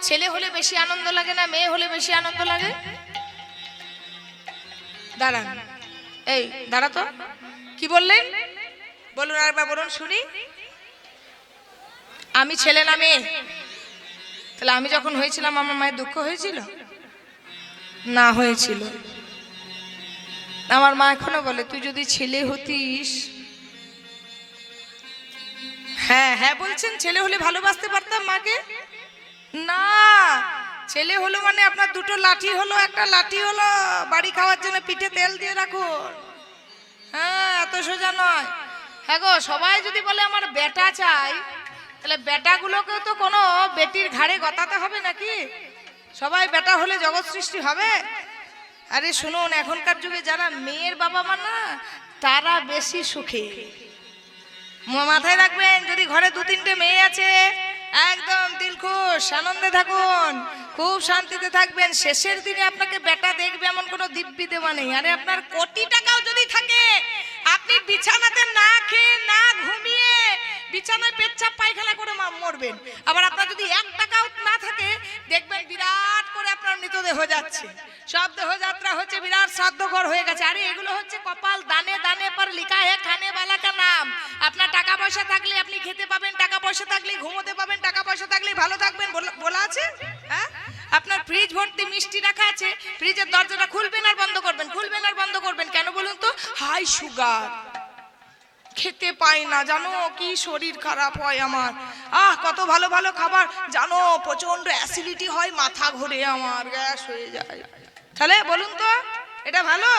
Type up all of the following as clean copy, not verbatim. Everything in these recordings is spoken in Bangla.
ছেলে হলে বেশি আনন্দ লাগে না মেয়ে হলে বেশি আনন্দ লাগে? দাঁড়ান, এই দাঁড়া তো, কি বললেন বলুন, আরেকবার বলুন শুনি। আমি ছেলে না মেয়ে? তাহলে আমি যখন হয়েছিলাম আমার মায়ের দুঃখ হয়েছিল না? হয়েছিল। আমার মা এখনো বলে তুই যদি ছেলে হতিস। হ্যাঁ হ্যাঁ বলছেন, ছেলে হলে ভালোবাসতে পারতাম মাকে না। ছেলে হলো মানে আপনার দুটো লাঠি হলো, একটা লাঠি হলো বাড়ি খাওয়ার জন্য পিঠে তেল দিয়ে রাখুন। হ্যাঁ, এত সোজা নয়। হ্যাঁ গো, সবাই যদি বলে আমার বেটা চাই, তাহলে বেটাগুলোকেও তো কোনো বেটির ঘাড়ে গতাতে হবে নাকি? সবাই বেটা হলে জগৎ সৃষ্টি হবে? আরে শুনুন, এখনকার যুগে যারা মেয়ের বাবা মা না, তারা বেশি সুখী। মাথায় রাখবেন, যদি ঘরে 2-3টে মেয়ে আছে, একদম দিলখুশ আনন্দে থাকুন, খুব শান্তিতে থাকবেন। শেষের দিনে আপনাকে বেটা দেখবে এমন কোনো দিব্যি দেওয়া নেই। আরে আপনার কোটি টাকাও যদি থাকে, আপনি বিছানাতে না খেয়ে না ঘুমিয়ে বিছানায় পেচ্ছাপ পায়খানা করে মরবেন। আবার আপনার যদি 1 টাকাও না থাকে, দেখবেন বিরাট করে আপনার মৃতদেহ যাচ্ছে, সব দেহযাত্রা হচ্ছে, বিরাট শ্রাদ্ধঘর হয়ে গেছে। আরে এগুলো হচ্ছে কপাল, দানে দানে পর লিখা হে খানে वाला का নাম। আপনার টাকা পয়সা থাকলে আপনি খেতে পাবেন, টাকা পয়সা থাকলে ঘুমোতে পাবেন, টাকা পয়সা থাকলে ভালো থাকবেন, বলা আছে? হ্যাঁ, আপনার ফ্রিজ ভর্তি মিষ্টি রাখা আছে, ফ্রিজের দরজাটা খুলবেন আর বন্ধ করবেন, খুলবেন আর বন্ধ করবেন। কেন বলুন তো? হাই সুগার, খেতে পাই না জানো, কি শরীর খারাপ হয় আমার। কত ভালো ভালো খাবার জানো, প্রচন্ড অ্যাসিডিটি হয়, মাথা ঘুরে আমার, গ্যাস হয়ে যায়। তাহলে বলুন তো, এটা ভালো?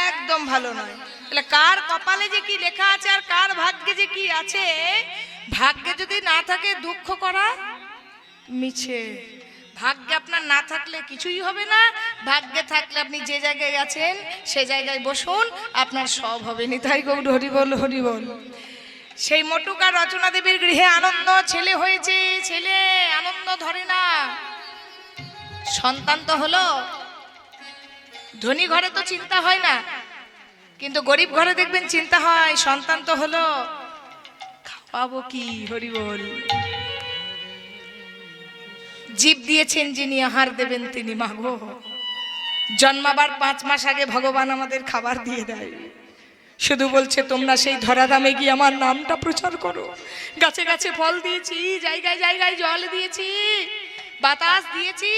একদম ভালো নয়। তাহলে কার কপালে যে কি লেখা আছে আর কার ভাগ্যে যে কি আছে, ভাগ্যে যদি না থাকে দুঃখ করা মিছে। ভাগ্যে আপনার না থাকলে কিছুই হবে না, ভাগ্যে থাকলে আপনি যে জায়গায় আছেন সে জায়গায় বসুন, আপনার সব হবে। নিতাই গৌর হরি বল, হরি বল। সেই মটুকা রচনা দেবীর গৃহে আনন্দ, ছেলে হয়েছে, ছেলে আনন্দ ধরে না। সন্তান তো হলো, ধনী ঘরে তো চিন্তা হয় না, কিন্তু গরিব ঘরে দেখবেন চিন্তা হয়। সন্তান তো হলো, খাওয়াবো কি? হরি বল। জীব দিয়েছেন যিনি, আহার দেবেন তিনি। মাগো, জন্মাবার 5 মাস আগে ভগবান আমাদের খাবার দিয়ে দেয়, শুধু বলছে তোমরা সেই ধরাধামে গিয়ে আমার নামটা প্রচার করো। গাছে গাছে ফল দিয়েছি, জায়গায় জায়গায় জল দিয়েছি, বাতাস দিয়েছি,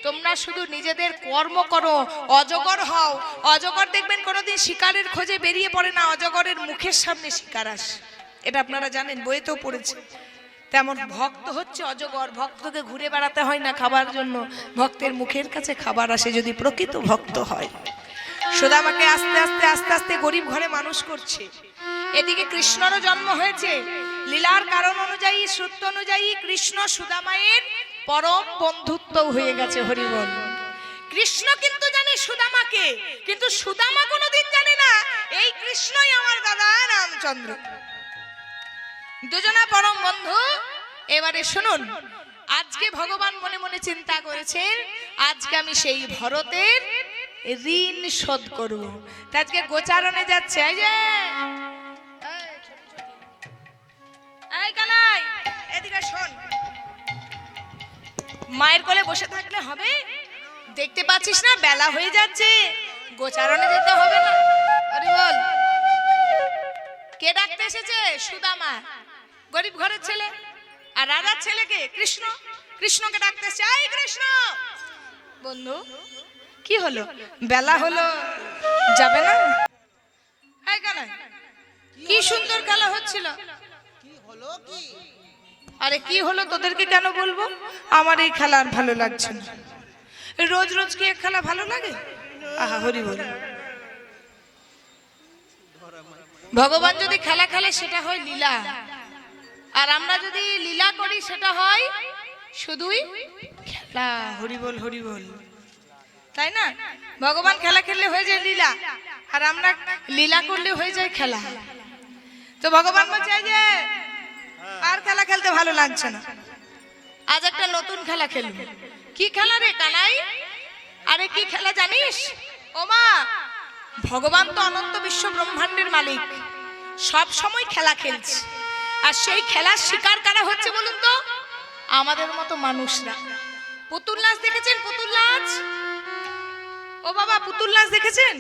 তোমরা শুধু নিজেদের কর্ম করো, অজগর হও। অজগর দেখবেন কোনোদিন শিকারের খোঁজে বেরিয়ে পড়ে না, অজগরের মুখের সামনে শিকার আসে, এটা আপনারা জানেন, বইতেও পড়েছে। তেমন ভক্ত হচ্ছে অজগর, ভক্তকে ঘুরে বেড়াতে হয় না খাবার জন্য, ভক্তের মুখের কাছে খাবার আসে যদি প্রকৃত ভক্ত হয়। সুদামাকে আস্তে আস্তে আস্তে আস্তে গরিব ঘরে মানুষ করছে। এদিকে কৃষ্ণরও জন্ম হয়েছে। লীলার কারণ অনুযায়ী, সূত্র অনুযায়ী কৃষ্ণ সুদামায়ের পরম বন্ধুত্ব হয়ে গেছে। হরি বল। কৃষ্ণ কিন্তু জানে সুদামাকে, কিন্তু সুদামা কোনোদিন জানে না এই কৃষ্ণই আমার দাদা রামচন্দ্র। দুজনা পরম বন্ধু। এবারে শুনুন, আজকে ভগবান মনে মনে চিন্তা করেছেন, আজকে আমি সেই ভরতের ঋণ শোধ করব। আজকে গোচারণে যাচ্ছে। এই যে এই কালাই, এদিকে শোন। মায়ের কোলে বসে থাকলে হবে? দেখতে পাচ্ছিস না বেলা হয়ে যাচ্ছে, গোচারণে যেতে হবে না? আরে বল, কে ডাকতে এসেছে? সুদামা, গরিব ঘরের ছেলে। আর রাজার ছেলেকে কৃষ্ণ, কৃষ্ণকে ডাকতে এসেছে, এই কৃষ্ণ। বন্ধু কি হলো? বেলা হলো, যাবে না? এই কেন, কি সুন্দর খেলা হচ্ছিল। কি হলো? কি আরে কি হলো তোদেরকে কেন বলবো, আমার এই খেলা আর ভালো লাগছে না। রোজ রোজ কি খেলা ভালো লাগে? আহা হরি বল। ভগবান যদি খেলা খেলে সেটা হয় লীলা, আর আমরা যদি লীলা করি সেটা হয় শুধুই খেলা। হরি বল, হরি বল, তাই না? ভগবান খেলা খেললে হয়ে যায় লীলা, আর আমরা লীলা করলে হয়ে যায় খেলা। তো ভগবান বলছে যে আর খেলা খেলতে ভালো লাগছে না, আজ একটা নতুন খেলা খেলবো। কি খেলা রে কানাই? আরে কি খেলা জানিস? ও মা, ভগবান তো অনন্ত বিশ্ব ব্রহ্মাণ্ডের মালিক, সব সময় খেলা খেলছে, আর সেই খেলার শিকার কারা হচ্ছে বলুন তো? আমাদের মতো মানুষরা। পুতুল নাচ দেখেছেন? পুতুল নাচ, ও বাবা পুতুল নাচ দেখেছেন?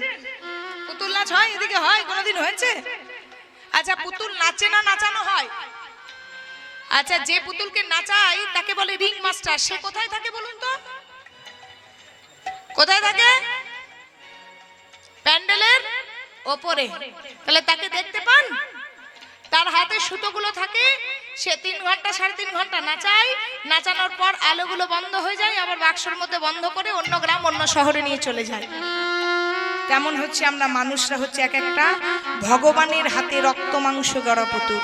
পুতুল নাচ হয় এদিকে, হয় কোনোদিন হয়েছে? আচ্ছা পুতুল নাচে না নাচানো হয়? আচ্ছা যে পুতুলকে নাচায় তাকে বলে রিং মাস্টার। সে কোথায় থাকে বলুন তো? কোথায় থাকে? প্যান্ডেলের ওপরে। তাহলে তাকে দেখতে পান? তার হাতে সুতোগুলো থাকে, সে 3 ঘন্টা 3.5 ঘন্টা নাচায়। নাচানোর পর আলোগুলো বন্ধ হয়ে যায়, আবার বাক্সের মধ্যে বন্ধ করে অন্য গ্রাম অন্য শহরে নিয়ে চলে যায়। তেমন হচ্ছে আমরা মানুষরা হচ্ছে এক একটা ভগবানের হাতে রক্ত মাংস গড়া পুতুল।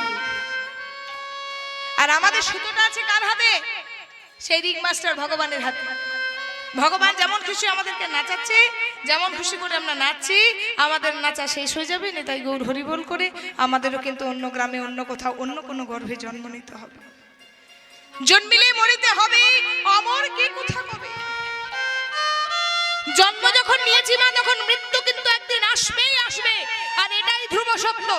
আর আমাদের সুতোটা আছে কার হাতে? সেই রিং মাস্টার ভগবানের হাতে। ভগবান যেমন খুশি আমাদেরকে নাচাচ্ছে, যেমন খুশি করে আমরা নাচছি, আমাদের নাচা শেষ হয়ে যাবে নেতাই গৌর হরিবোল করে আমাদেরও কিন্তু অন্য গ্রামে অন্য কোথাও অন্য কোনো গর্ভে জন্ম নিতে হবে। জন্মিলে মরিতে হবে, অমর কে কোথা কবে। জন্ম যখন নিয়েছি মা, তখন মৃত্যু কিন্তু একদিন আসবেই আসবে, আর এটাই ধ্রুব সত্য।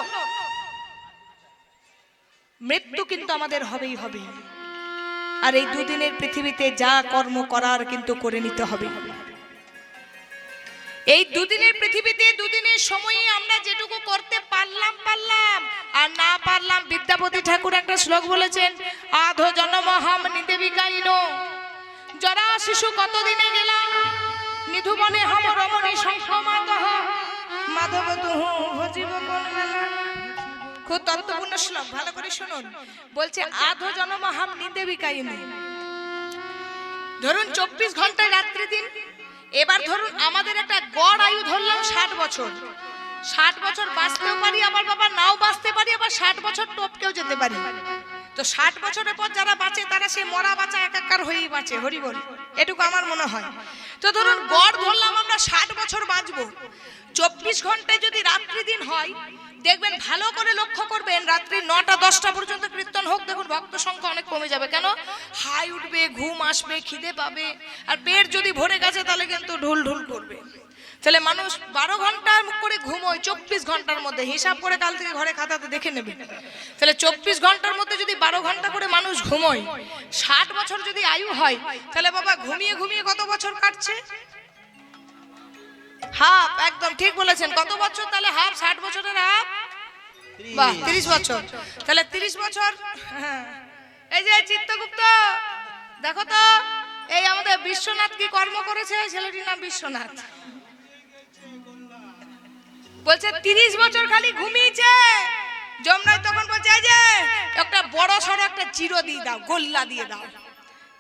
মৃত্যু কিন্তু আমাদের হবেই হবে। আর এই দুদিনের পৃথিবীতে যা কর্ম করার কিন্তু করে নিতে হবে। এই দুদিনের পৃথিবীতে দুদিনের সময়ে আমরা যেটুকু করতে পারলাম পারলাম, আর না পারলাম। বিদ্যাপতি ঠাকুর একটা শ্লোক বলেছেন, আধো জনমহাম নিদেবিকাইন জরা শিশু কতদিনে গেলাম, নিধুবনে হম রমণী সংক্রমাতঃ মাধব তুহু ভজিব কোন বেলা। খুব তত্ত্বপূর্ণ শ্লোক, ভালো করে শুনুন। বলছে আধো জনমহাম নিদেবিকাইন। ধরুন 24 ঘন্টায় রাত্রি দিন। এবার ধরুন আমাদের একটা গড় আয়ু ধরলাম 60 বছর। 60 বছর বাঁচতেও পারি, আবার বাবা নাও বাঁচতে পারি, আবার 60 বছর টপকেও যেতে পারি। তো 60 বছরের পর যারা বাঁচে তারা সে মরা বাঁচা একাকার হয়েই বাঁচে, হরি বল, এটুকু আমার মনে হয়। তো ধরুন গড় ধরলাম আমরা 60 বছর বাঁচবো। 24 ঘন্টায় যদি রাত্রি দিন হয়, দেখবেন ভালো করে লক্ষ্য করবেন, রাত্রি 9টা 10টা পর্যন্ত কীর্তন হোক, দেখুন ভক্ত সংখ্যা অনেক কমে যাবে। কেন? হাই উঠবে, ঘুম আসবে, খিদে পাবে, আর পেট যদি ভরে গেছে তাহলে কিন্তু ঢুল ঢুল করবে। তাহলে মানুষ 12 ঘন্টা করে ঘুমোয় 24 ঘন্টার মধ্যে, হিসাব করে কাল থেকে ঘরে খাতাতে দেখে নেবে। তাহলে 24 ঘন্টার মধ্যে যদি 12 ঘন্টা করে মানুষ ঘুমোয়, 60 বছর যদি আয়ু হয়, তাহলে বাবা ঘুমিয়ে ঘুমিয়ে কত বছর কাটছে? হাফ। একদম ঠিক বলেছেন। কত বছর তাহলে? হাফ। 60 বছরের হাফ, বাহ 30 বছর। তাহলে 30 বছর। এই যে চিত্তগুপ্ত, দেখো তো এই আমাদের বিশ্বনাথ কি কর্ম করেছে? ছেলেটির নাম বিশ্বনাথ। বলছে 30 বছর খালি ঘুমিয়েছে। যমরাজ তখন বলছে এই যে একটা বড় সড়ো একটা জিরো দিয়ে দাও, গোল্লা দিয়ে দাও।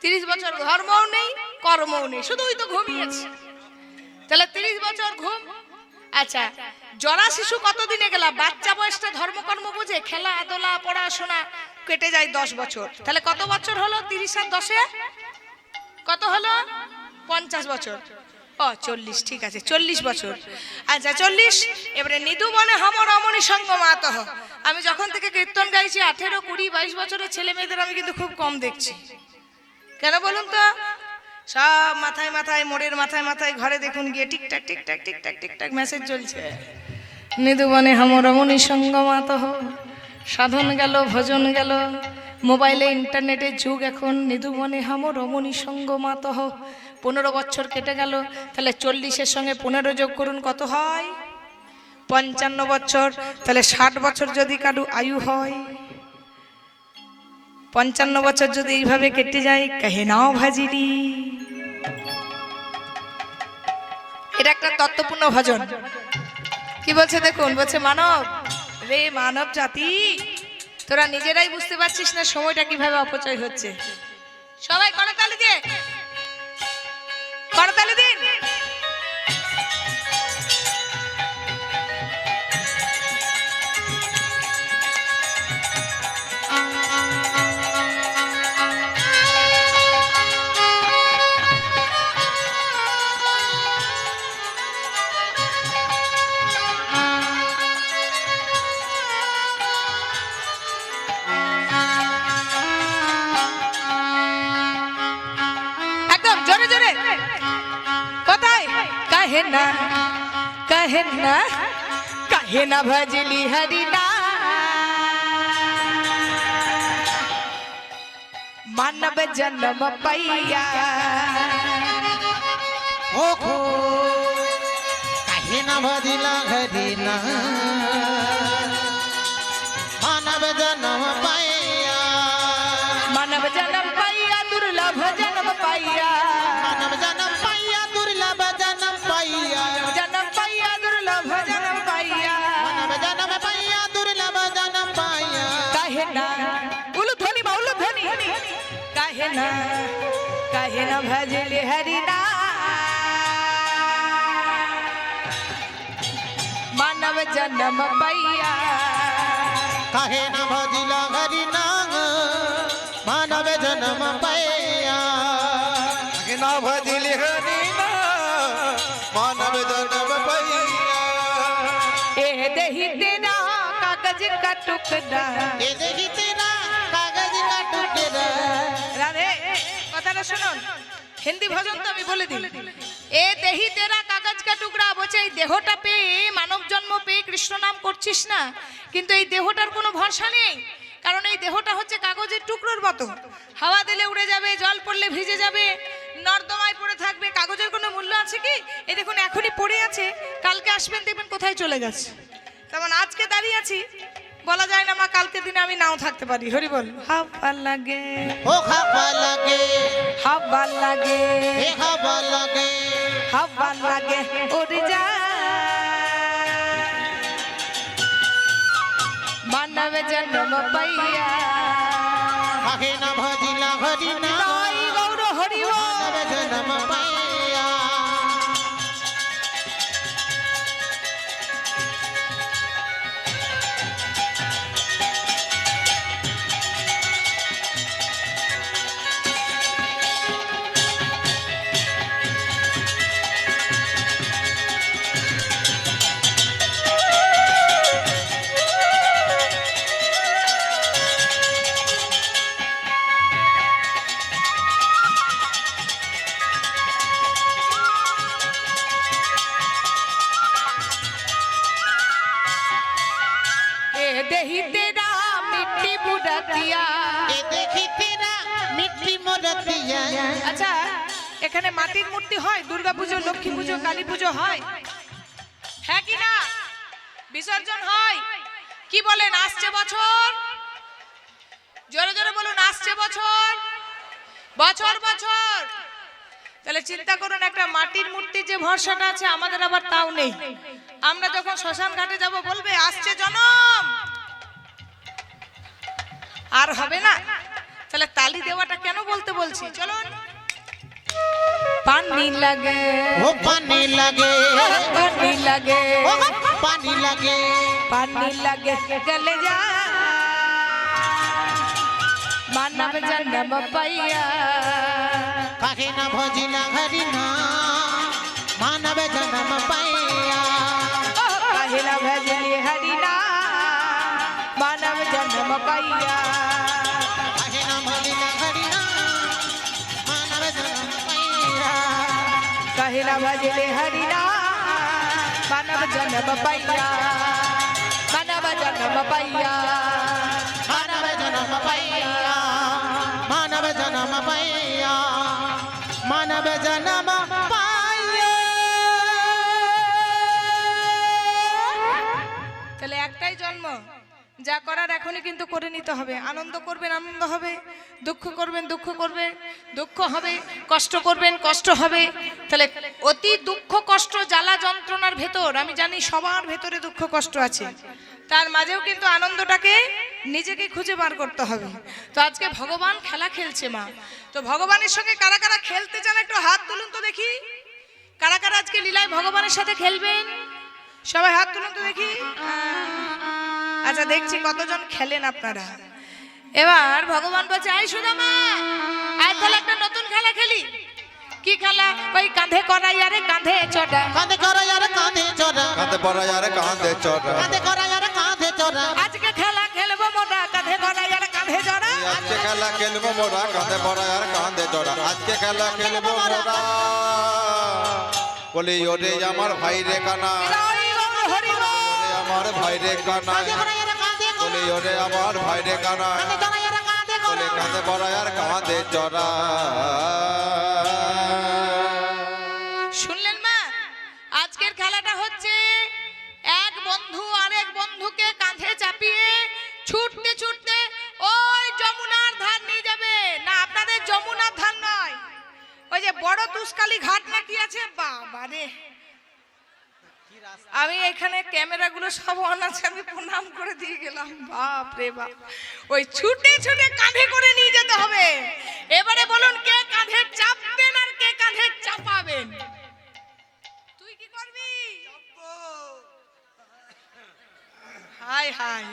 30 বছর ধর্মও নেই, কর্মও নেই, শুধুই তো ঘুমিয়েছে। তাহলে 30 বছর ঘুম। আচ্ছা জরা শিশু কতদিনে গেলা? বাচ্চা বয়সটা ধর্মকর্ম বুঝে, খেলা আদোলা পড়াশোনা কেটে যায় 10 বছর। তাহলে কত বছর হলো? 30 আর 10-এ কত হলো? 50 বছর। ও 40, ঠিক আছে 40 বছর। আচ্ছা 40। এবারে নিধু বনে হম রমণী সঙ্গ মাতঃ। আমি যখন থেকে কীর্তন গাইছি 18, 20, 22 বছরের ছেলে মেয়েদের আমি কিন্তু খুব কম দেখছি। কেন বলুন তো? সব মাথায় মাথায়, মোড়ের মাথায় মাথায় ঘরে দেখুন গিয়ে Tic Tac Tic Tac Tic Tac Tic Tac message চলছে। নিধুবনে হম রমণী সঙ্গ মাতঃ। সাধন গেল, ভজন গেল, মোবাইলে ইন্টারনেটের যুগ এখন। নিধুবনে হম রমণী সঙ্গ মাতঃ। 15 বছর কেটে গেল। তাহলে 40-এর সঙ্গে 15 যোগ করুন, কত হয়? 55 বছর। তাহলে 60 বছর যদি কারো আয়ু হয়, 55 বছর যদি এইভাবে কেটে যায়, কহে নাও ভাজিরি। এটা একটা তত্ত্বপূর্ণ ভজন। কি বলছে দেখুন, বলছে মানব রে, মানব জাতি, তোরা নিজেরাই বুঝতে পারছিস না সময়টা কিভাবে অপচয় হচ্ছে। সবাই করতালি দিয়ে, করতালি দিন। कहे ना भजली हरि ना मानव जन्म पैया ओखो काहे ना भजिला घरी ना मानव जन्म पाया मानव जन्म पैया दुर्लभ जन्म पैया मानव जन्म पाया दुर्लभ जन्म पाया जन्म पैया दुर्लभ जन्म पैया मानव जन्म पाया दुर्लभ जन्म पाया काहे ना उलु ध्वनि काहे ना भजले हरि नाम मानव जन्म पैया काहे ना भजिला घरी ना मानव जन्म पाया काहे ना भजिले हरि नाम मानव जन्म पैया ए देहि तेरा कागज का टुकड़ा ये देखी तेरा कागज का टुकड़ा রাধে কথাটা শুনুন হিন্দি ভজন তো আমি বলে দিই এ দেহি তেরা কাগজ কা টুকরা বলছে এই দেহটা পেয়ে মানব জন্ম পেয়ে কৃষ্ণ নাম করছিস না কিন্তু এই দেহটার কোনো ভরসা নেই কারণ এই দেহটা হচ্ছে কাগজের টুকরোর মতো হাওয়া দিলে উড়ে যাবে জল পড়লে ভিজে যাবে নর্দমায় পড়ে থাকবে কাগজের কোনো মূল্য আছে কি এই দেখুন এখনই পড়ে আছে কালকে আসবেন দেখবেন কোথায় চলে গেছে তেমন আজকে দাঁড়িয়ে আছি বলা যায় না মা কালকে দিনে আমি নাও থাকতে পারি হরি বল হাওয়া লাগে ओ खापा लगे হাওয়া লাগে ए हवा लगे হাওয়া লাগে উড়ে যা মানব জন্ম পাইয়া काहे ना भजिला घरी ना জয় গৌর হরি বল। मानव जन्म पाया এ দেহি তেরা মিट्टी বুড়া দিয়া ये देखी तेरा मिट्टी मोरतिया আচ্ছা এখানে মাটির মূর্তি হয় দুর্গা পুজো লক্ষ্মী পুজো কালী পুজো হয় হ্যাঁ কি না বিসর্জন হয় কি বলেন আসছে বছর জোরে জোরে বলুন আসছে বছর বছর বছর তাহলে চিন্তা করুন একটা মাটির মূর্তির যে ভরসাটা আছে আমাদের আবার তাও নেই আমরা যখন শ্মশান ঘাটে যাব বলবে আসছে জনম আর হবে না তাহলে তালি দেওয়াটা কেন বলতে বলছি চলুন পানি লাগে ओ पानी लगे पानी लगे ओ पानी लगे पानी लगे गले जा मानव जन्म पैया काहे ना भजिला घरी ना मानव जन्म पाया पहिला भजली हरिना मानव जन्म पैया काहे ना भजिला घरी ना मानव जन्म पाया पहिला भजली हरिना मानव जन्म पैया मानव जन्म पैया मानव जन्म पाया मानव जन्म पाया मानव जन्म पाया তাহলে একটাই জন্ম যা করার এখনই কিন্তু করে নিতে হবে আনন্দ করবেন আনন্দ হবে দুঃখ করবেন দুঃখ হবে কষ্ট করবেন কষ্ট হবে তাহলে অতি দুঃখ কষ্ট জ্বালা যন্ত্রণার ভেতর আমি জানি সবার ভেতরে দুঃখ কষ্ট আছে তার মাঝেও কিন্তু আনন্দটাকে নিজেকে খুঁজে বার করতে হবে তো আজকে ভগবান খেলা খেলছে মা তো ভগবানের সঙ্গে কারা কারা খেলতে চান একটু হাত তুলুন তো দেখি কারা কারা আজকে লীলায় ভগবানের সাথে খেলবেন সবাই হাত তুলুন তো দেখি আচ্ছা দেখছি কতজন খেলেন আপনারা এবার ভগবান বলছে আই সুদামা আয় তাহলে একটা নতুন খেলা খেলি কি খেলা ওই কাঁধে করাই আরে কাঁধে চড়া कांधे करा यार कांधे चोरा কাঁধে পড়া यार কাঁধে চড়া कांधे करा यार कांधे चोरा আজকে খেলা খেলবো মোটা কাঁধে করাই আরে কাঁধে চড়া আজকে খেলা খেলবো মোরা কাঁধে পড়া यार কাঁধে চড়া আজকে খেলা খেলবো মোরা বলি ওরে আমার ভাই রে কানা জয় গৌর হরি বল। ওরে আমার ভাই রে কানা कांधे करा यार कांधे বলি ওরে আমার ভাই রে কানা करा यार कांधे বলে কাঁধে বড় আর কাঁধে চড়া। শুনলেন মা, আজকের খেলাটা হচ্ছে এক বন্ধু আরেক বন্ধুকে কাঁধে চাপিয়ে ছুটতে ছুটতে ওই যমুনার ধার নিয়ে যাবে। না, আপনাদের যমুনার ধার নয়, ওই যে বড় তুষকালী ঘাট না কি আছে, বাবা রে। আমি এখানে ক্যামেরাগুলো সব অন আছে, আমি প্রণাম করে দিয়ে গেলাম। বাপ রে বাপ, ওই ছুটে ছুটে কাঁধে করে নিয়ে যেতে হবে। এবারে বলুন কে কাঁধে চাপবেন আর কে কাঁধে চাপাবেন? তুই কি করবি? হাই হাই,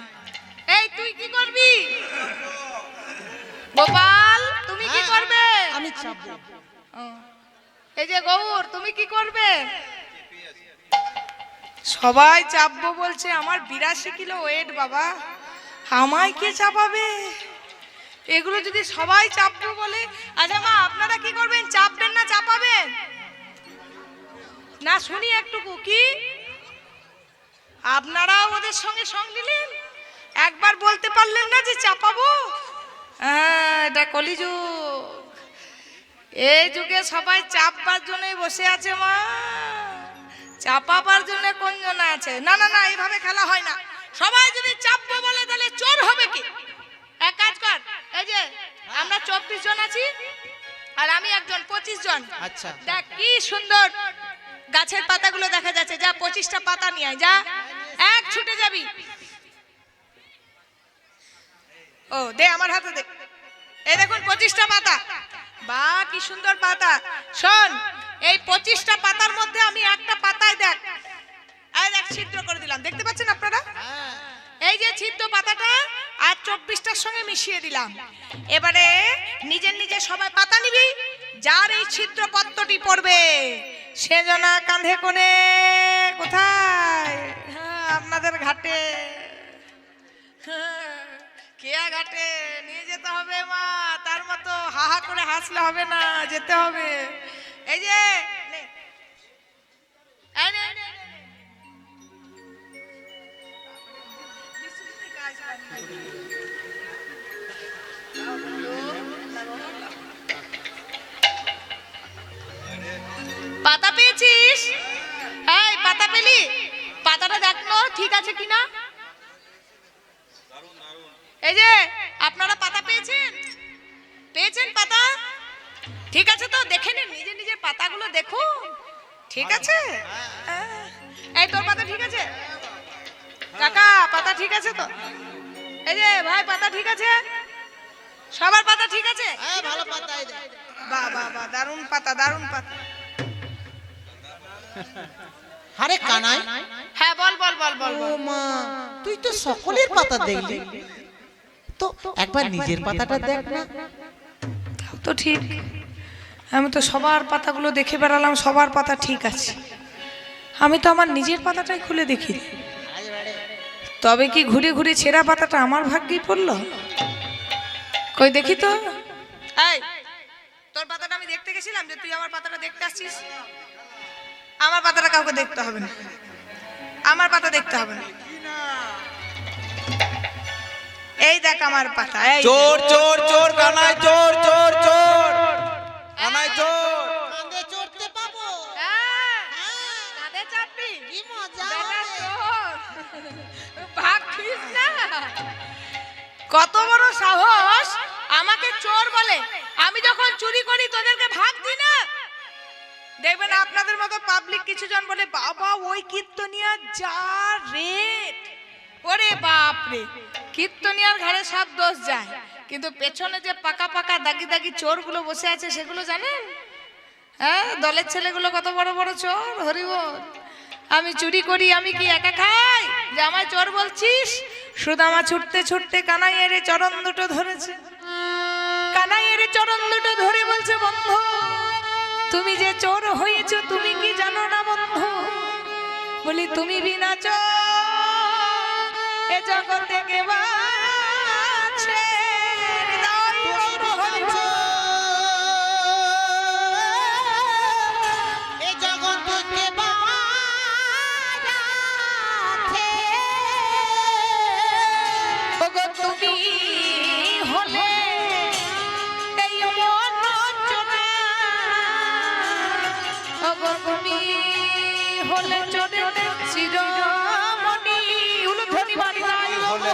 এই তুই কি করবি? গোপাল তুমি কি করবে? আমি চাপবো। ও, এই যে গৌর তুমি কি করবে? সবাই চাপবো বলছে, আমার 82 কিলো ওয়েট বাবা, আমায় কে চাপাবে? এগুলো যদি সবাই চাপবো বলে। আচ্ছা মা, আপনারা কি করবেন, চাপবেন না চাপাবেন? না শুনি একটুকু, কি আপনারাও ওদের সঙ্গে সঙ্গ নিলেন? একবার বলতে পারলেন না যে চাপাবো? হ্যাঁ, এটা কলিযুগ। এই যুগে সবাই চাপবার জন্যই বসে আছে মা, চাপাবার জন্য কোন জন আছে? না না না, এইভাবে খেলা হয় না। সবাই যদি চাপবো বলে তাহলে চোর হবে কি? এক কাজ কর, এই যে আমরা 24 জন আছি আর আমি একজন, 25 জন। আচ্ছা, দেখ কি সুন্দর গাছের পাতাগুলো দেখা যাচ্ছে, যা 25টা পাতা নিয়ে আয়, যা এক ছুটে যাবি। ও দে, আমার হাতে দে। এই দেখুন 25টা পাতা, বা কি সুন্দর পাতা। শোন, এই 25টা পাতার মধ্যে আমি একটা পাতায় দেখ, এই দেখ ছিদ্র করে দিলাম, দেখতে পাচ্ছেন আপনারা? এই যে ছিদ্র পাতাটা আর 24টার সঙ্গে মিশিয়ে দিলাম। এবারে নিজের নিজে সবাই পাতা নিবি, যার এই ছিদ্র পত্রটি পড়বে সে যেন কাঁধে করে কোথায়? হ্যাঁ, আপনাদের ঘাটে, কেয়া ঘাটে নিয়ে যেতে হবে মা। তার মতো হাহা করে হাসলে হবে না, যেতে হবে। এই যে নে। এই নে, নে, নে, নে। পাতা পেয়েছিস? এই পাতা পেলি? পাতাটা দেখো ঠিক আছে কিনা। এই যে আপনারা পাতা পেয়েছেন? পেয়েছেন পাতা? ঠিক আছে তো, দেখে নিন নিজের নিজের পাতাগুলো, দেখো ঠিক আছে। এই তোর পাতা ঠিক আছে? কাকা পাতা ঠিক আছে তো? এই যে ভাই পাতা ঠিক আছে? সবার পাতা ঠিক আছে? হ্যাঁ, ভালো পাতাই দে। বাহ বাহ বাহ, দারুণ পাতা, দারুণ পাতা। আরে কানাই, হ্যাঁ বল বল বল বল ও বল। মা, তুই তো সকলের পাতা দেখলি, তো একবার নিজের পাতাটা দেখ না। তাও তো ঠিক, আমি তো সবার পাতাগুলো দেখে বেড়ালাম, সবার পাতা ঠিক আছে, আমি তো আমার নিজের পাতাটাই খুলে দেখি। তবে কি ঘুরে ঘুরে ছেঁড়া পাতাটা আমার ভাগ্যেই পড়লো? কই দেখি তো। এই তোর পাতাটা আমি দেখতে গেছিলাম যে তুই আমার পাতাটা দেখতে আসছিস? আমার পাতাটা কাউকে দেখতে হবে না, আমার পাতা দেখতে হবে না। এই দেখ আমার পাতা। এই চোর চোর চোর, কানাই চোর চোর চোর, কানাই চোর। কাঁধে চড়তে পাবো? হ্যাঁ, কাঁধে চাপবি? কি মজা বেটা হবে। চোর, ভাগছিস না? কত বড় সাহস আমাকে চোর বলে? আমি যখন চুরি করি তোদেরকে ভাগ দিই না? দেখবেন আপনাদের মতো পাবলিক কিছু জন বলে, বাবা ওই কীর্তনিয়া যা রেট, ওরে বাপ রে, কীর্তনিয়ার ঘরে সব দোষ যায়, কিন্তু পেছনে যে পাকা পাকা দাগি দাগি চোরগুলো বসে আছে সেগুলো জানেন? হ্যাঁ, দলের ছেলেগুলো কত বড় বড় চোর, হরিবল। আমি চুরি করি, আমি কি একা খাই যে আমায় চোর বলছিস? সুদামা ছুটতে ছুটতে কানাইয়ের চরণ দুটো ধরেছে, কানাইয়ের চরণ দুটো ধরে বলছে, বন্ধু তুমি যে চোর হয়েছো তুমি কি জানো না বন্ধু? বলি তুমি বিনা চোর এ জগতে কে বাঁচে? হৃদয় গৌর হরিবল। এ জগৎকে বাঁচাতে ওগো তুমি হলে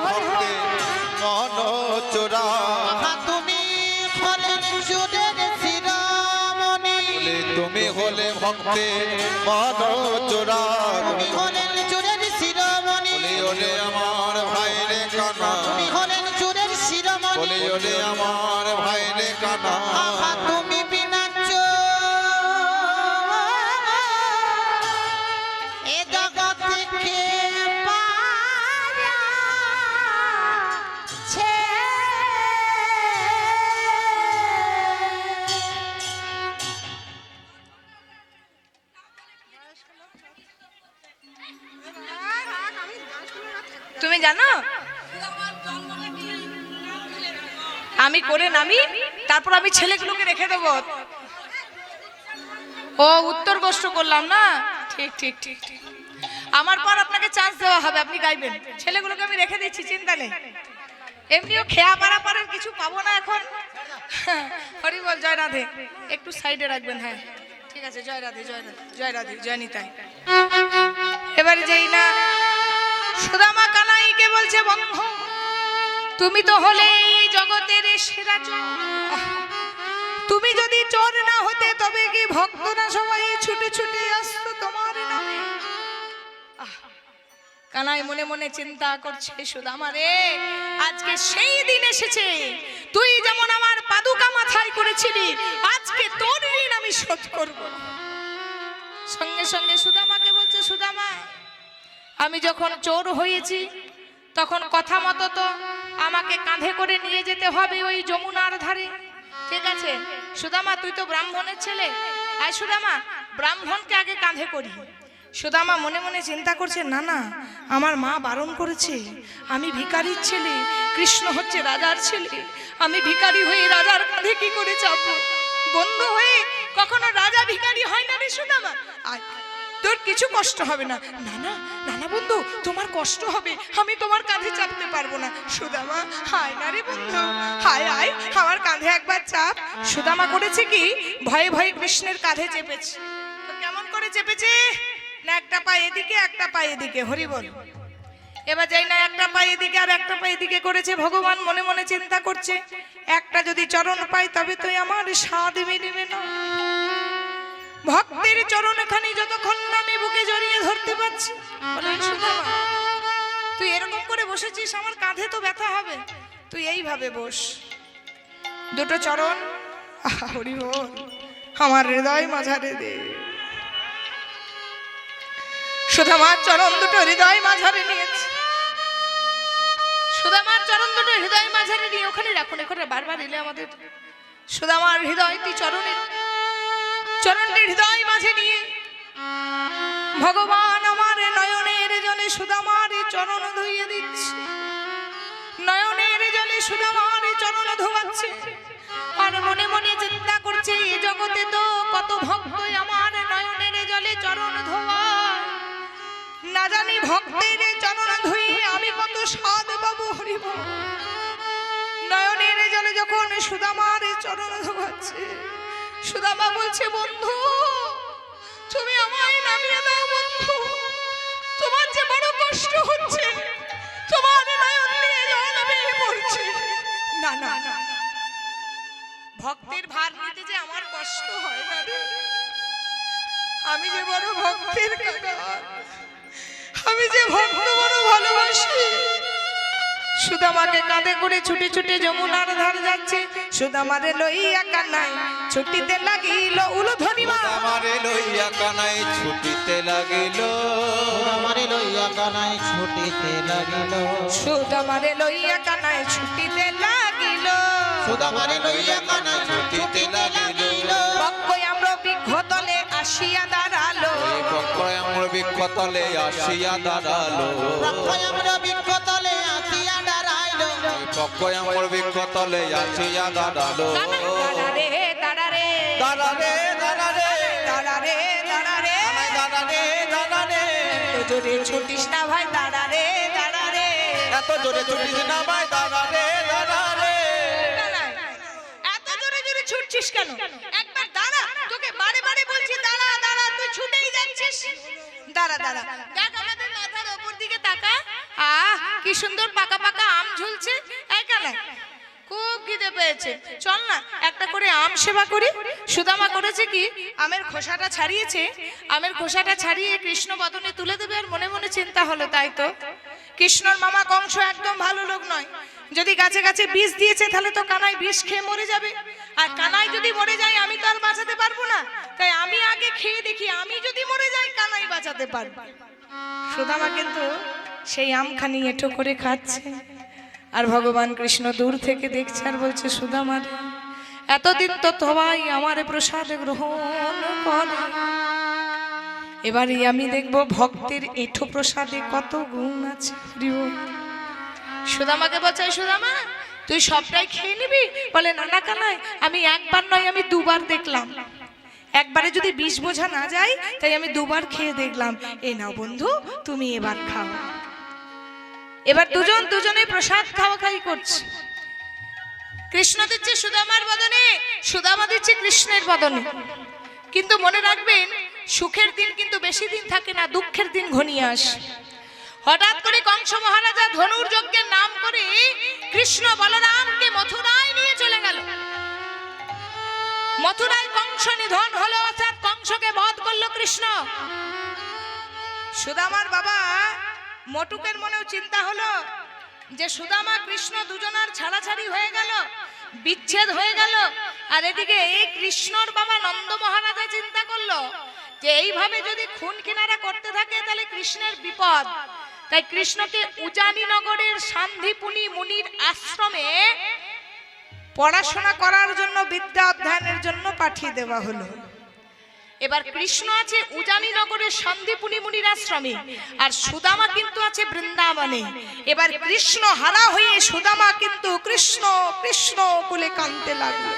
ভক্তে মন চোরা তুমি হলেন চোরের শিরোমণি বলে তুমি হলে ভক্তে মন চোরা তুমি হলেন চোরের শিরোমণি বলে ওরে আমার ভাই রে কানা তুমি হলেন চোরের শিরোমণি বলে ওরে আমার ভাই রে কানা আহা তুমি বিনা এ জগতে কে পাছে তুমি জানো আমি করে নামি তারপর আমি ছেলেগুলোকে রেখে দেব। ও উত্তর কষ্ট করলাম না, ঠিক ঠিক ঠিক ঠিক। আমার পর আপনাকে চান্স দেওয়া হবে, আপনি গাইবেন। ছেলেগুলোকে আমি রেখে দিচ্ছি, চিন্তা নেই। এমনিও খেয়া পারা পারার কিছু পাবো না এখন। হরি বল, জয় রাধে। একটু সাইডে রাখবেন, হ্যাঁ ঠিক আছে। জয় রাধে, জয় রাধে, জয় রাধে, জয় নিতাই। এবারে যেই না সুদামা কানাইকে বলছে, বন্ধু তুমি তো হলে এই জগতের সেরা চোর। তুমি যদি চোর না হতে তবে কি ভক্তরা সবাই ছুটে ছুটে আসতো তোমার নামে? কানাই মনে মনে চিন্তা করছে, সুদামা রে আজকে সেই দিন এসেছে, তুই যেমন আমার পাদুকা মাথায় করেছিলি, আজকে তোর ঋণ আমি শোধ করব। সঙ্গে সঙ্গে সুদামাকে বলছে, সুদামা আমি যখন চোর হয়েছি তখন কথা মতো তো আমাকে কাঁধে করে নিয়ে যেতে হবে ওই যমুনার ধারে, ঠিক আছে? সুদামা তুই তো ব্রাহ্মণের ছেলে, আয় সুদামা ব্রাহ্মণকে আগে কাঁধে করি। সুদামা মনে মনে চিন্তা করছে, না না আমার মা বারণ করেছে, আমি ভিখারির ছেলে, কৃষ্ণ হচ্ছে রাজার ছেলে, আমি ভিখারি হয়ে রাজার কাঁধে কি করে চাপবো? বন্ধু হয়ে কখনো রাজা ভিখারি হয় না রে সুদামা, আয় তোর কিছু কষ্ট হবে না। না না না না বন্ধু, তোমার কষ্ট হবে, আমি তোমার কাঁধে চাপতে পারবো না। সুদামা হায় না রে বন্ধু, হায় আয় আমার কাঁধে একবার চাপ। সুদামা করেছে কি, ভয়ে ভয়ে কৃষ্ণের কাঁধে চেপেছে। তো কেমন করে চেপেছে না, একটা পা এদিকে একটা পা এদিকে, হরি বল। এবার যাই না একটা পা এদিকে আর একটা পা এদিকে করেছে। ভগবান মনে মনে চিন্তা করছে, একটা যদি চরণ পাই তবে তো আমার স্বাদ মিলবে না। ভক্তের চরণ এখানে যতক্ষণ না আমি বুকে জড়িয়ে ধরতে পারছি। তুই এরকম করে বসেছিস, আমার কাঁধে তো ব্যথা হবে, তুই এইভাবে বস, দুটো চরণ হরি বল আমার হৃদয় মাঝারে দে। সুদামার চরণ দুটো হৃদয় মাঝারে নিয়েছে। সুদামার চরণ দুটো হৃদয় মাঝারে নিয়ে ওখানে রাখুন, এখানে বারবার এলে আমাদের সুদামার হৃদয়টি চরণটি হৃদয় মাঝে নিয়ে ভগবান আমার নয়নের জলে সুদামার চরণ ধুইয়ে দিচ্ছে, নয়নের জলে সুদামার চরণ ধোয়াচ্ছে। আর মনে মনে চিন্তা করছে, এই জগতে তো কত ভক্ত আমার নয়নের জলে চরণ ধোয়ায়, না জানি ভক্তের চরণ ধুইয়ে আমি কত স্বাদ পাবো। হরি বল। নয়নের জলে যখন সুদামার চরণ ধোয়াচ্ছে, সুদামা বলছে, বন্ধু তুমি আমায় নামিয়ে দাও বন্ধু, তোমার যে বড় কষ্ট হচ্ছে, তোমার নয়ন দিয়ে জল বেয়ে পড়ছে। না না না, ভক্তের ভার নিতে যে আমার কষ্ট হয় না রে, আমি যে বড় ভক্তের কাঙাল, আমি যে ভক্ত বড় ভালোবাসি। সুদামাকে কাঁধে করে ছুটে ছুটে যমুনার ধার যাচ্ছে। সুদামারে লইয়া কানাই ছুটিতে লাগিল উলুধ্বনি মা, আমারে লইয়া কানাই ছুটিতে লাগিল, আমারে লইয়া কানাই ছুটিতে লাগিল, সুদামারে লইয়া কানাই ছুটিতে লাগিল, সুদামারে লইয়া কানাই ছুটিতে লাগিল। পক্ষই আমরা বৃক্ষতলে আসিয়া দাঁড়ালো, পক্ষয় আমার বৃক্ষতলে আসিয়া দাঁড়ালো, পক্ষই আমরা বৃক্ষতলে আসিয়া দাঁড়াইলো, পক্ষয় আমার বৃক্ষতলে আসিয়া দাঁড়ালো। দাঁড়ারে দাঁড়ারে দাঁড়ারে দাঁড়ারে দাঁড়ারে দাঁড়ারে দাঁড়ারে দাঁড়ারে, এত জোরে ছুটিস না ভাই, দাঁড়ারে দাঁড়ারে, এত জোরে ছুটিস না ভাই, দাঁড়ারে দাঁড়ারে। এত জোরে জোরে ছুটছিস কেন? একবার দাঁড়া, তোকে বারে বারে বলছি দাঁড়া দাঁড়া, তুই ছুটেই যাচ্ছিস। দাঁড়া দাঁড়া, দেখ আমাদের মাথার উপর দিকে তাকা, আহ কি কি সুন্দর পাকা পাকা আম ঝুলছে। এই কানাই, খুব খিদে পেয়েছে, চল না একটা করে আম সেবা করি। সুদামা করেছে কি, আমের খোসাটা ছাড়িয়েছে, আমের খোসাটা ছাড়িয়ে কৃষ্ণ বদনে তুলে দেবে। আর মনে মনে চিন্তা হলো, তাই তো কৃষ্ণর মামা কংস একদম ভালো লোক নয়। যদি গাছে গাছে বিষ দিয়েছে তাহলে তো কানাই বিষ খেয়ে মরে যাবে। আর কানাই যদি মরে যায় আমি তো আর বাঁচাতে পারবো না। তাই আমি আগে খেয়ে দেখি, আমি যদি মরে যাই কানাই বাঁচাতে পারবে। সুদামা কিন্তু সেই আমখানি এঁটো করে খাচ্ছে। আর ভগবান কৃষ্ণ দূর থেকে দেখছে আর বলছে, সুদামা এতদিন তো সবাই আমার প্রসাদ গ্রহণ করে, এবারে আমি দেখবো ভক্তের এঁঠো প্রসাদে কত গুণ আছে। সুদামাকে বলছে, সুদামা তুই সবটাই খেয়ে নিবি? বলে, না না কানাই, আমি একবার নয় আমি দুবার দেখলাম। একবারে যদি বিষ বোঝা না যায় তাই আমি দুবার খেয়ে দেখলাম। এই নাও বন্ধু, তুমি এবার খাও। এবার দুজনে প্রসাদ খাওয়া খাই করছে। কৃষ্ণ দিচ্ছে সুদামার বদনে, সুদামা দিচ্ছে কৃষ্ণের বদনে। কিন্তু মনে রাখবেন, সুখের দিন কিন্তু বেশি দিন থাকে না, দুঃখের দিন ঘনিয়ে আসে। হঠাৎ করে কংস মহারাজা ধনুর যজ্ঞের নাম করে কৃষ্ণ বলরামকে মথুরায় নিয়ে চলে গেল। মথুরায় কংস নিধন হলো, অর্থাৎ কংসকে বধ করলো কৃষ্ণ। সুদামার বাবা মটুকের মনেও চিন্তা হলো যে সুদামা কৃষ্ণ দুজনার ছাড়াছাড়ি হয়ে গেল, বিচ্ছেদ হয়ে গেল। আর এদিকে এই কৃষ্ণর বাবা নন্দ মহারাজা চিন্তা করলো যে এইভাবে যদি খুন কিনারা করতে থাকে তাহলে কৃষ্ণের বিপদ। তাই কৃষ্ণকে উজানি নগরের সান্ধিপুনি মুনির আশ্রমে পড়াশোনা করার জন্য, বিদ্যা অধ্যয়নের জন্য পাঠিয়ে দেওয়া হলো। এবার কৃষ্ণ আছে উজানি নগরের সান্ধিপুনি মুনির আশ্রমে, আর সুদামা কিন্তু আছে বৃন্দাবনে। এবার কৃষ্ণ হারা হয়ে সুদামা কিন্তু কৃষ্ণ কৃষ্ণ বলে কাঁদতে লাগলো।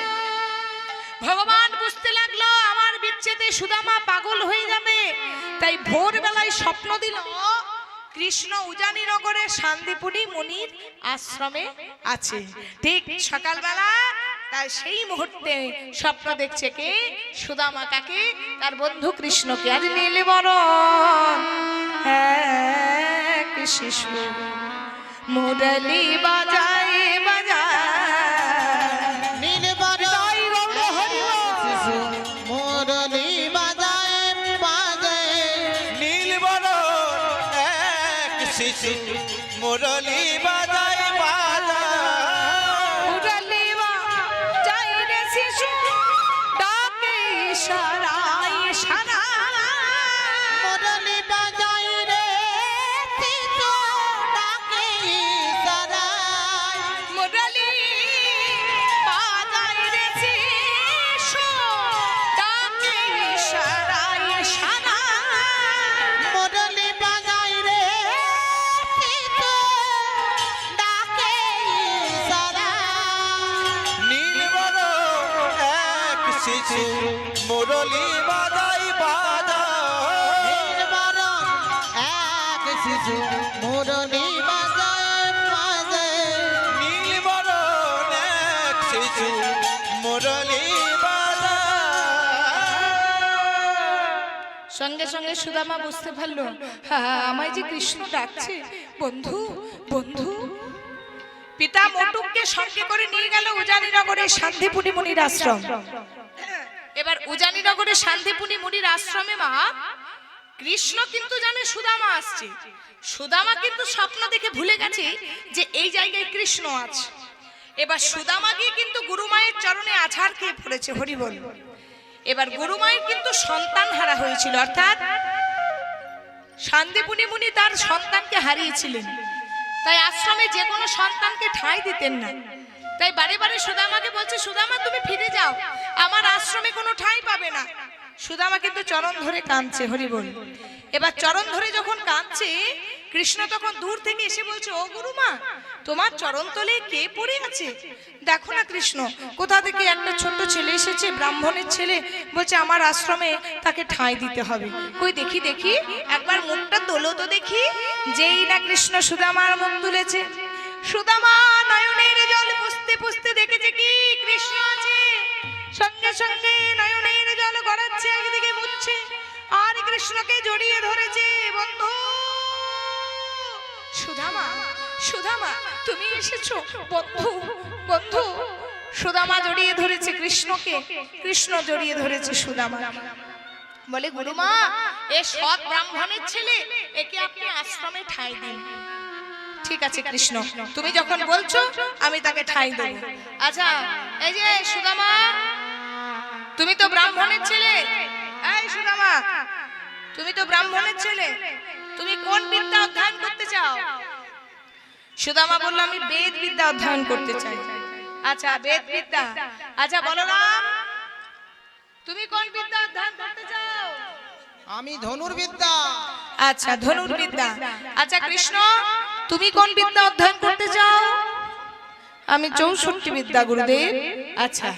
ভগবান বুঝতে লাগলো আমার বিচ্ছেদে সুদামা পাগল হয়ে যাবে। তাই ভোরবেলায় স্বপ্ন দিল কৃষ্ণ উজানি নগরের শান্তিপুনি মুনির আশ্রমে আছে। ঠিক সকালবেলা তাই সেই মুহূর্তে স্বপ্ন দেখছে কে? সুদামা কাকে? তার বন্ধু কৃষ্ণকে। আজ নীলবরণ এক শিশু মুরলি বাজায় বাজায়, শিশু মুরলি বাজায় বাজায়, মুরলি বাজায় রে শিশু ডাকে ইশারায় ইশারায়, মুরলি বাজায় রে শিশু ডাকে ইশারায়, মুরলি বাজায় রে শিশু ডাকে ইশারায় ইশারায়, মুরলি বাজায় রে শিশু ডাকে ইশারায়, নীলবরণ এক শিশু মুরলি বাজায় বাজায়, নীলবরণ এক শিশু মুরলি বাজায় বাজায়, নীলবরণ এক শিশু মুরলি বাজায়। সঙ্গে সঙ্গে সুদামা বুঝতে পারলো, আমায় যে কৃষ্ণ ডাকছে, বন্ধু বন্ধু। পিতা মটুককে সঙ্গে করে নিয়ে গেল উজানি নগরের শান্তিপুনি মুনির আশ্রম। এবার উজানি নগরের শান্তিপুনি মুনির আশ্রমে মা কৃষ্ণ কিন্তু জানে সুদামা আসছে। সুদামা কিন্তু স্বপ্ন দেখে ভুলে গেছে যে এই জায়গায় কৃষ্ণ আছে। এবার সুদামা গিয়ে কিন্তু গুরুমায়ের চরণে আছাড় খেয়ে পড়েছে, হরি বল। এবার গুরুমায়ের কিন্তু সন্তান হারা হয়েছিল, অর্থাৎ শান্তিপুনি মুনি তার সন্তানকে হারিয়েছিলেন। তাই আশ্রমে যে কোনো সন্তানকে ঠাঁই দিতেন না। তাই বারে বারে সুদামাকে বলছে, সুদামা তুমি ফিরে যাও, আমার আশ্রমে কোনো ঠাঁই পাবে না। সুদামা কিন্তু চরণ ধরে কাঁদছে, হরি বল। এবার চরণ ধরে যখন কাঁদছে, কৃষ্ণ তখন দূর থেকে এসে বলছে, ও গুরুমা, তোমার চরণ তলে কে পড়ে আছে? দেখো না কৃষ্ণ, কোথা থেকে একটা ছোট্ট ছেলে এসেছে, ব্রাহ্মণের ছেলে, বলছে আমার আশ্রমে তাকে ঠাঁই দিতে হবে। কই দেখি দেখি, একবার মুখটা তোলো তো দেখি। যেই না কৃষ্ণ সুদামার মুখ তুলেছে, সুদামা নয়নের জল পুষতে পুষতে দেখেছে কি কৃষ্ণ আছে। সঙ্গে সঙ্গে নয়নের জল গড়াচ্ছে, একদিকে মুছছে আর কৃষ্ণকে জড়িয়ে ধরেছে। বন্ধু সুদামা, তুমি এসেছো বন্ধু বন্ধু। সুদামা জড়িয়ে ধরেছে কৃষ্ণকে, কৃষ্ণ জড়িয়ে ধরেছে সুদামা। বলে গুরুমা, এ সৎ ব্রাহ্মণের ছেলে, একে আপনি আশ্রমে ঠাঁই দিন। ঠিক আছে কৃষ্ণ, তুমি যখন বলছো আমি তাকে ঠাঁই দেব। আচ্ছা এই যে সুদামা, তুমি তো ব্রাহ্মণের ছেলে। এই সুদামা, তুমি তো ব্রাহ্মণের ছেলে, তুমি কোন বিদ্যা অধ্যয়ন করতে চাও? সুদামা বলল, আমি বেদ বিদ্যা অধ্যয়ন করতে চাই। আচ্ছা বেদ বিদ্যা, আচ্ছা বলরাম, তুমি কোন বিদ্যা অধ্যয়ন করতে চাও? আমি ধনুর্বিদ্যা। আচ্ছা ধনুর্বিদ্যা। আচ্ছা কৃষ্ণ, তুমি কোন বিদ্যা অধ্যয়ন করতে চাও? আমি 64 বিদ্যা গুরুদেব। আচ্ছা,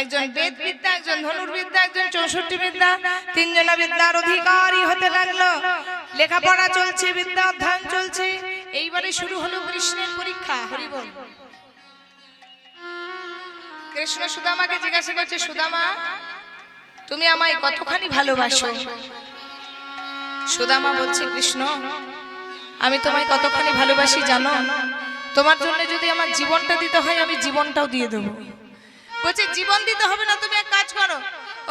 একজন বেদ বিদ্যা, একজন ধনুর্বিদ্যা, একজন 64 বিদ্যা, তিনজনা বিদ্যার অধিকারী হতে লাগলো। লেখাপড়া চলছে, বিদ্যা অধ্যয়ন চলছে। এইবারে শুরু হলো কৃষ্ণের পরীক্ষা। হরি বল। কৃষ্ণ সুদামাকে জিজ্ঞাসা করছে, সুদামা তুমি আমায় কতখানি ভালোবাসো? সুদামা বলছে, কৃষ্ণ আমি তোমায় কতখানি ভালোবাসি জানো? তোমার জন্য যদি আমার জীবনটা দিতে হয় আমি জীবনটাও দিয়ে দেবো। বলছে জীবন দিতে হবে না, তুমি এক কাজ করো,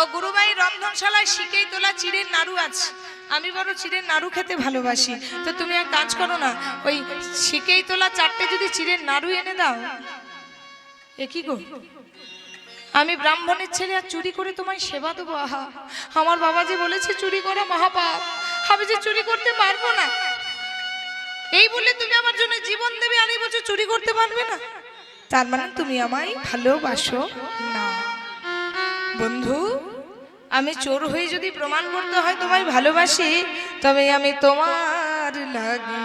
ও গুরুবাই রন্ধনশালায় শিকেই তোলা চিড়ের নাড়ু আছে, আমি বড় চিড়ের নাড়ু খেতে ভালোবাসি, তো তুমি এক কাজ করো না, ওই শিকেই তোলা 4টে যদি চিড়ের নাড়ু এনে দাও। এ কি গো, আমি ব্রাহ্মণের ছেলে আর চুরি করে তোমায় সেবা দেবো? আহা, আমার বাবা যে বলেছে চুরি করা মহাপাপ, আমি যে চুরি করতে পারবো না। এই বলে তুমি আমার জন্য জীবন দেবে আর এই বছর চুরি করতে পারবে না? তার মানে তুমি আমায় ভালোবাসো না। বন্ধু, আমি চোর হয়ে যদি প্রমাণ করতে হয় তোমায় ভালোবাসি, তবে আমি তোমার লাগি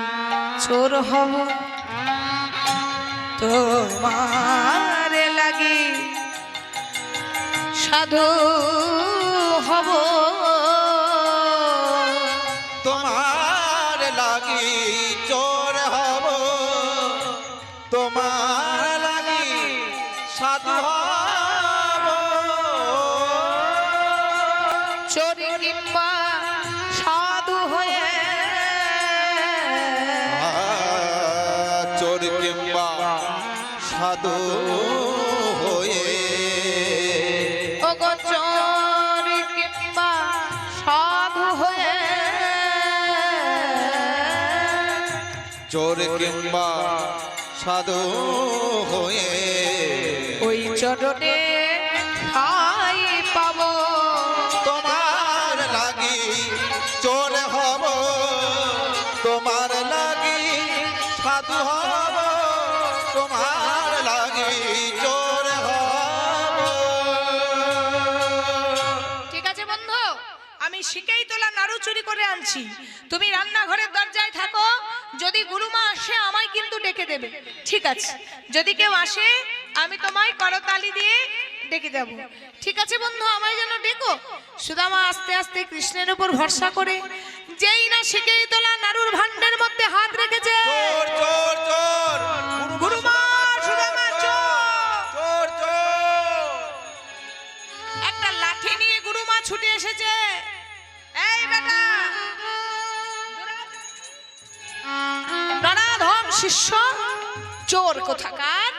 চোর হব, তোমার লাগি সাধু হব। তোমার লাগি চোর হব, তোমার লাগি সাধু হব। চোরি কিংবা সাধু হয়ে, চোর কিংবা সাধু হয়ে, ও গো চোরি কিংবা সাধু হয়ে, চোর কিংবা সাধু হয়ে, ওই চরণে ঠাই পাবো। তোমার লাগি চোর হব, তোমার লাগি সাধু হব, তোমার লাগি চোর হব। ঠিক আছে বন্ধু, আমি শিকেই তোলা নাড়ু চুরি করে আনছি, তুমি রান্নাঘরের দরজায় থাকো, যদি গুরুমা আসে আমায় কিন্তু ডেকে দেবে। ঠিক আছে, যদি কেউ আসে আমি তোমায় করতালি দিয়ে ডেকে দেব। ঠিক আছে বন্ধু, আমায় যেন ডেকো। সুদামা আস্তে আস্তে কৃষ্ণের উপর ভরসা করে, যেই না শিকেই তোলা নাড়ুর ভান্ডের মধ্যে হাত রেখেছে, চোর চোর চোর, গুরুমা সুদামা চোর। চোর চোর। একটা লাঠি নিয়ে গুরুমা ছুটে এসেছে। এই বেটা, প্রাণাধন শিষ্য চোর কোথাকার,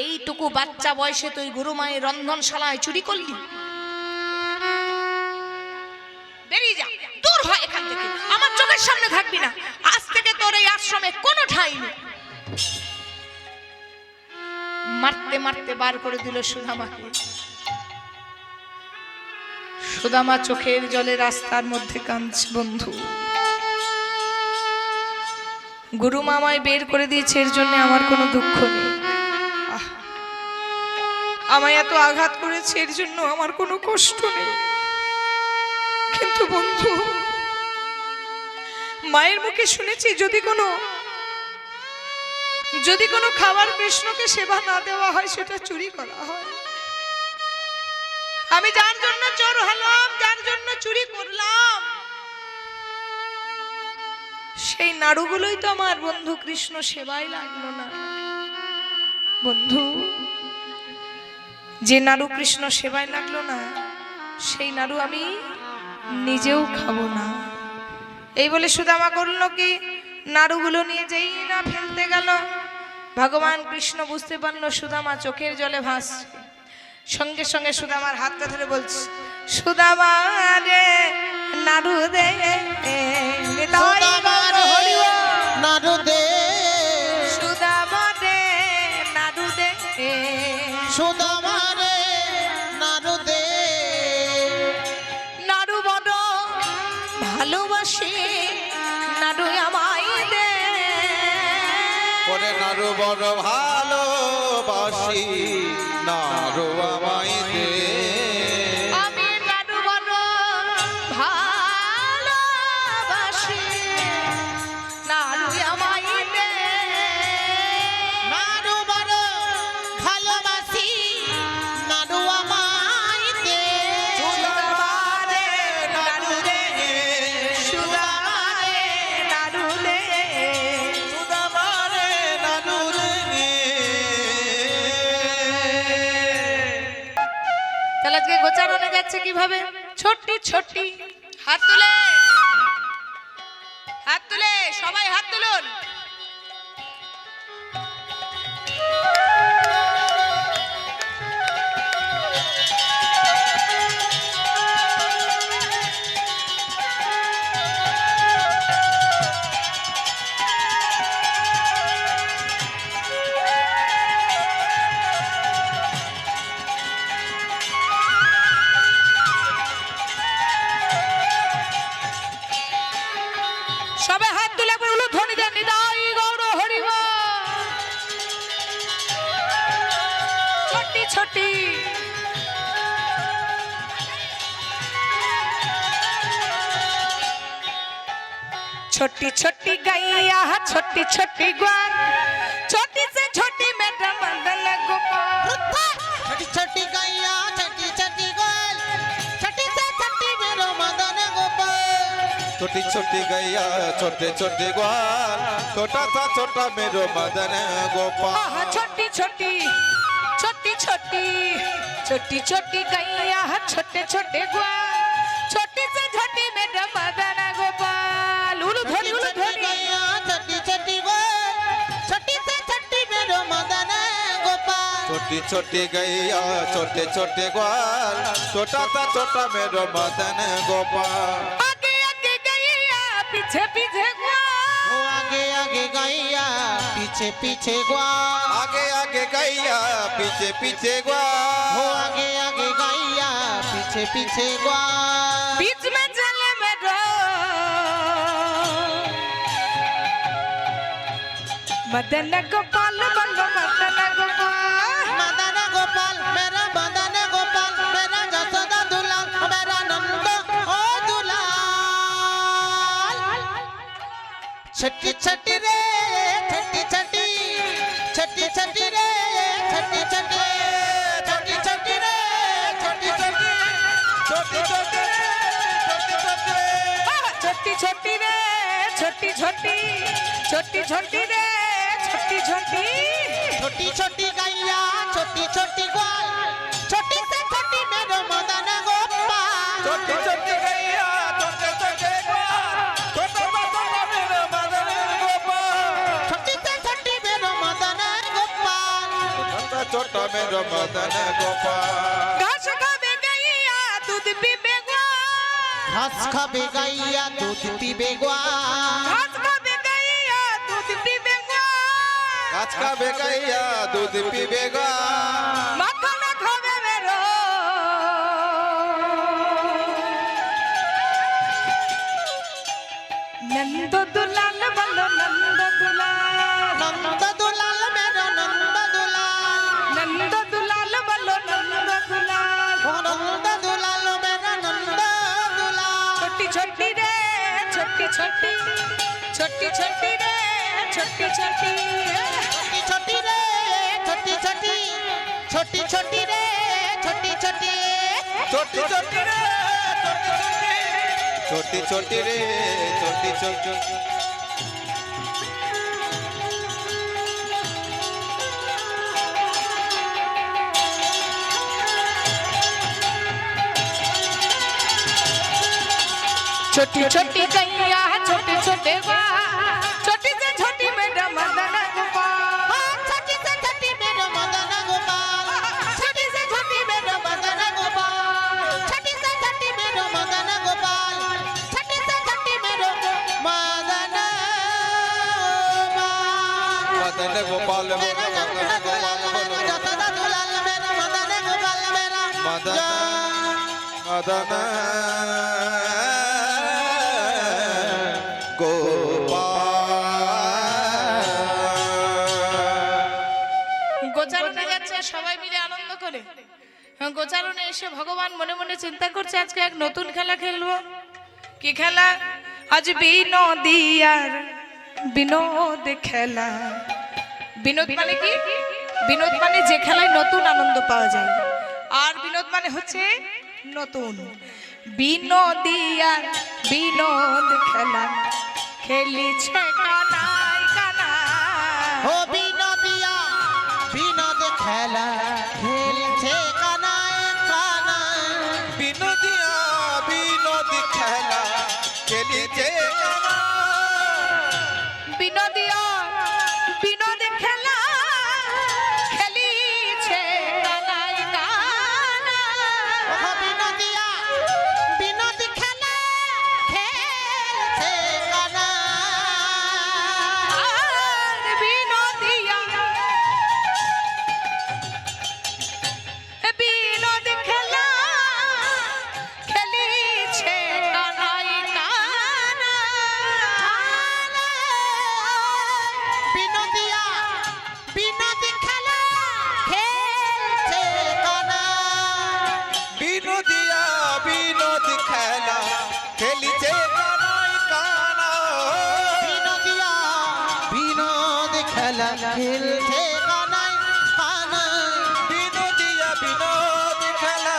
এইটুকু বাচ্চা বয়সে তুই গুরুমায়ের রন্ধনশালায় চুরি করলি? বেরিয়ে যা, দূর হয় এখান থেকে, আমার চোখের সামনে থাকবি না, আজ থেকে তোর এই আশ্রমে কোনো ঠাঁই নেই। মারতে মারতে বার করে দিল সুদামাকে। সুদামা চোখের জলে রাস্তার মধ্যে কাঁদছে। বন্ধু, গুরু মামায় বের করে দিয়েছে, এর জন্য আমার কোনো দুঃখ নেই। আমায় এত আঘাত করেছে, এর জন্য আমার কোনো কষ্ট নেই। কিন্তু বন্ধু, মায়ের মুখে শুনেছি যদি কোনো খাবার কৃষ্ণকে সেবা না দেওয়া হয় সেটা চুরি করা হয়। আমি যার জন্য চোর হলাম, যার জন্য চুরি করলাম, সেই নাড়ুগুলোই তো আমার বন্ধু কৃষ্ণ সেবাই লাগলো না। বন্ধু, যে নাড়ু কৃষ্ণ সেবায় লাগলো না, সেই নাড়ু আমি নিজেও খাবো না। এই বলে সুদামা করলো কি, নাড়ুগুলো নিয়ে যেই না ফেলতে গেল, ভগবান কৃষ্ণ বুঝতে পারলো সুদামা চোখের জলে ভাসছে। সঙ্গে সঙ্গে সুদামার হাতটা ধরে বলছে, সুদামা রে নাড়ু দে, নিতাই গৌর হরি বল। নাড়ু দে, সুদামা রে নাড়ু দে, সুদামা রে নাড়ু দে, নাড়ু বড় ভালোবাসি, নাড়ু আমায় দে। ওরে নারু বড় ভালোবাসি, নারু আমায় দে। আমি নাড়ু বড় ভালোবাসি, নাড়ু আমায় দে। নাড়ু বড় ভালোবাসি, নাড়ু আমায় দে। সুদামা রে নাড়ু দে, সুদামা রে নাড়ু দে। সুদামারে নানু রে। তাহলে আজকে গোচারণে যাচ্ছে কিভাবে? ছোট্টি ছোট্টি হাত তুলে, হাত তুলে, সবাই হাত তুলুন। সবাই হাত তুলে বলুন, ধ্বনি দেন, নিতাই গৌর হরি বল। ছোট্টি ছোট্টি छोटी छोटी गैया, छोटी छोटी ग्वाल, छोटी से छोटी मेरा मदन गोपाल। छोटी छोटी गैया, छोटी छोटी ग्वाल, छोटी से छोटी मेरो मदन गोपाल। छोटी छोटी गैया, छोटे छोटे ग्वाल, छोटा सा छोटा मेरो मदन गोपाल। आहा, छोटी छोटी छोटी छोटी छोटी छोटी गैया, छोटे छोटे ग्वाल, छोटी से छोटी मेरा मदन गोपाल। उलू ध्वनि, उलू ध्वनि। गैया, छोटी छोटी ग्वाल, छोटी से छोटी मेरो मदन गोपाल। छोटी छोटी गैया, छोटे छोटे ग्वाल, छोटा सा छोटा मेरो मदन गोपाल। आगे आगे गैया, पीछे पीछे ग्वाल, वो आगे आगे गैया, पीछे पीछे ग्वाल। आगे आगे गैया, पीछे पीछे ग्वाल। वो आगे आगे गैया, पीछे पीछे ग्वाल। बीच में चले मेरो मदन गोपाल, बल्लो मदन गोपाल। मदन गोपाल, मेरा मदन गोपाल, मेरा जसोदा दुलाल, मेरा नंद ओ दुलाल। छठी छठी रे, छठी छठी, छठी छठी रे, छठी छठी, छठी छठी रे, छठी छठी, छोटी छोटी छोटी छोटी रे, छोटी छोटी, छोटी छोटी रे, छोटी छोटी। छोटी छोटी गैया, छोटी छोटी ग्वाल, छोटी से छोटी मेरो मदन गोपाल। छोटी छोटी गैया, छोटे छोटे ग्वाल, छोटा सा छोटा मेरो मदन गोपाल। छोटी से छोटी मेरो मदन गोपाल। छोटा छोटा मेरो मदन गोपाल। घास खावे गैया, दूध पीवे ग्वाल, घास खाबे गैया, दूध पीबे ग्वाल। घास खावे गैया, दूध पीवे ग्वाल। गाछ का बेगैया, दूध पीबेगा। माखन खावे मेरो नंद दुलाल, बल्लो नंद दुलाल। नंद दुलाल मेरो नंद दुलाल। नंद दुलाल, बल्लो नंद दुलाल। ओ नंद दुलाल मेरो नंद दुलाल। छोटी छोटी रे, छोटी छोटी, छोटी छोटी रे, छोटी छोटी। छोटी छोटी रे, छोटी छोटी, छोटी छोटी रे, छोटी छोटी। छोटी छोटी रे, छोटी छोटी रे, छोटी छोटी। छोटी छोटी गैया, छोटे छोटे ग्वाल, छोटी से छोटी मेरा मदन गोपाल। মদন মদন গোপাল। গোচারণে যাচ্ছে সবাই মিলে আনন্দ করে। গোচারণে এসে ভগবান মনে মনে চিন্তা করছে আজকে এক নতুন খেলা খেলবো। কি খেলা? আজ বিনোদিয়ার বিনোদ খেলা। বিনোদ মানে কি? বিনোদ মানে যে খেলায় নতুন আনন্দ পাওয়া যায়, আর বিনোদ মানে হচ্ছে নতুন। বিনোদিয়ার বিনোদ খেলা খেলিছে কানাই কানাই। ও বিনোদিয়া বিনোদ খেলা খেলছে কানায় কানায়। বিনোদিয়া বিনোদ খেলা খেলিছে বিনোদিয়া বিনোদ খেলা খেলিছে কানাই কানাই। ও বিনোদিয়া বিনোদ খেলা খেলছে কানায়। আর বিনোদিয়া বিনোদ খেলা খেলিছে কানাই কানাই। বিনোদিয়া বিনোদ খেলা খেলছে কানায়। বিনোদিয়া বিনোদ খেলা খেলিছে কানাই কানাই। বিনোদিয়া বিনোদ খেলা খেলছে কানায় কানায়। বিনোদিয়া বিনোদ খেলা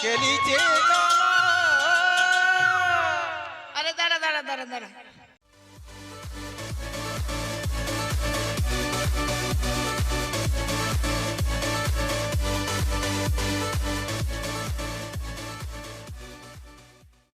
খেলিছে কানাই। আরে দাঁড়া দাঁড়া দাঁড়া দাঁড়া,